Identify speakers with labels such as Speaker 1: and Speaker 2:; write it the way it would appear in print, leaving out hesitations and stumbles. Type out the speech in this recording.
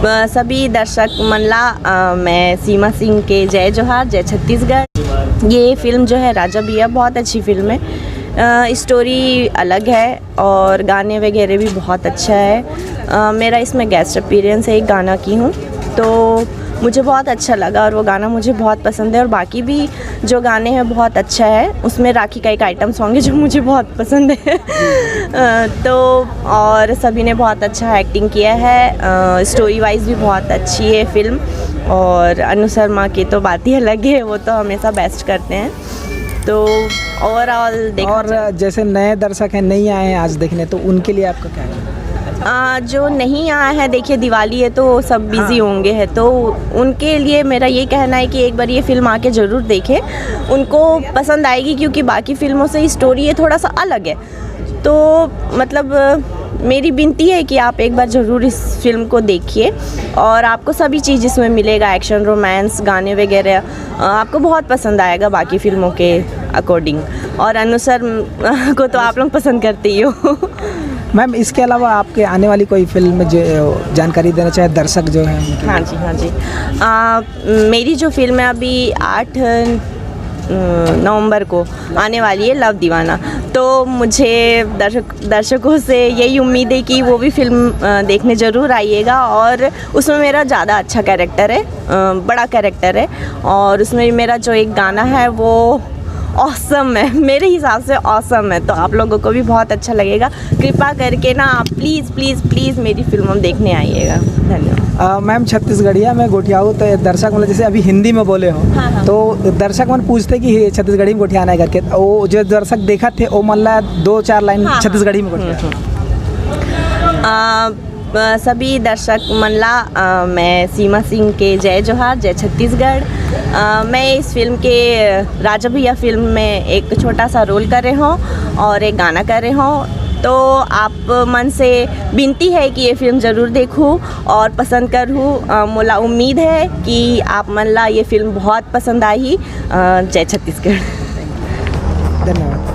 Speaker 1: सभी दर्शक मनला, मैं सीमा सिंह के जय जोहार, जय छत्तीसगढ़। ये फ़िल्म जो है राजा भैया बहुत अच्छी फ़िल्म है। स्टोरी अलग है और गाने वगैरह भी बहुत अच्छा है। मेरा इसमें गेस्ट अपीयरेंस है, एक गाना की हूँ, तो मुझे बहुत अच्छा लगा और वो गाना मुझे बहुत पसंद है। और बाकी भी जो गाने हैं बहुत अच्छा है। उसमें राखी का एक आइटम सॉन्ग है जो मुझे बहुत पसंद है। तो और सभी ने बहुत अच्छा एक्टिंग किया है। स्टोरी वाइज भी बहुत अच्छी है फ़िल्म। और अनु शर्मा की तो बात ही अलग है, वो तो हमेशा बेस्ट करते हैं। तो ओवरऑल देखा
Speaker 2: और जैसे नए दर्शक हैं, नहीं आए हैं आज देखने, तो उनके लिए आपका क्या है?
Speaker 1: जो नहीं आया है, देखिए दिवाली है तो सब बिज़ी होंगे हैं, तो उनके लिए मेरा ये कहना है कि एक बार ये फ़िल्म आके ज़रूर देखें, उनको पसंद आएगी। क्योंकि बाकी फ़िल्मों से स्टोरी ये थोड़ा सा अलग है। तो मतलब मेरी विनती है कि आप एक बार ज़रूर इस फिल्म को देखिए और आपको सभी चीज़ इसमें मिलेगा, एक्शन, रोमांस, गाने वगैरह आपको बहुत पसंद आएगा बाकी फ़िल्मों के अकॉर्डिंग। और अनु सर को तो आप लोग पसंद करते ही हो।
Speaker 2: मैम, इसके अलावा आपके आने वाली कोई फिल्म जो जानकारी देना चाहे दर्शक जो हैं?
Speaker 1: हाँ जी। मेरी जो फिल्म है अभी 8 नवंबर को आने वाली है, लव दीवाना। तो मुझे दर्शकों से यही उम्मीद है कि वो भी फिल्म देखने ज़रूर आइएगा। और उसमें मेरा ज़्यादा अच्छा कैरेक्टर है, बड़ा कैरेक्टर है। और उसमें मेरा जो एक गाना है वो ऑसम है, मेरे हिसाब से ऑसम है। तो आप लोगों को भी बहुत अच्छा लगेगा। कृपा करके ना आप प्लीज़ प्लीज़ प्लीज़ मेरी फिल्म देखने आइएगा। धन्यवाद।
Speaker 2: मैम, छत्तीसगढ़िया में गोठियाऊ, तो दर्शक मतलब जैसे अभी हिंदी में बोले हो,
Speaker 1: हाँ।
Speaker 2: तो दर्शक मन पूछते कि छत्तीसगढ़ी में गोठियाना है करके, वो जो दर्शक देखा थे वो मतलब 2-4 लाइन छत्तीसगढ़ी में गोठिया।
Speaker 1: सभी दर्शक मनला, मैं सीमा सिंह के जय जोहार, जय छत्तीसगढ़। मैं इस फिल्म के राजा भैया फिल्म में एक छोटा सा रोल कर रहे हूँ और एक गाना कर रहे हूँ। तो आप मन से विनती है कि ये फिल्म ज़रूर देखूँ और पसंद करूँ। मुझे उम्मीद है कि आप मनला ये फिल्म बहुत पसंद आई। जय छत्तीसगढ़।
Speaker 2: धन्यवाद।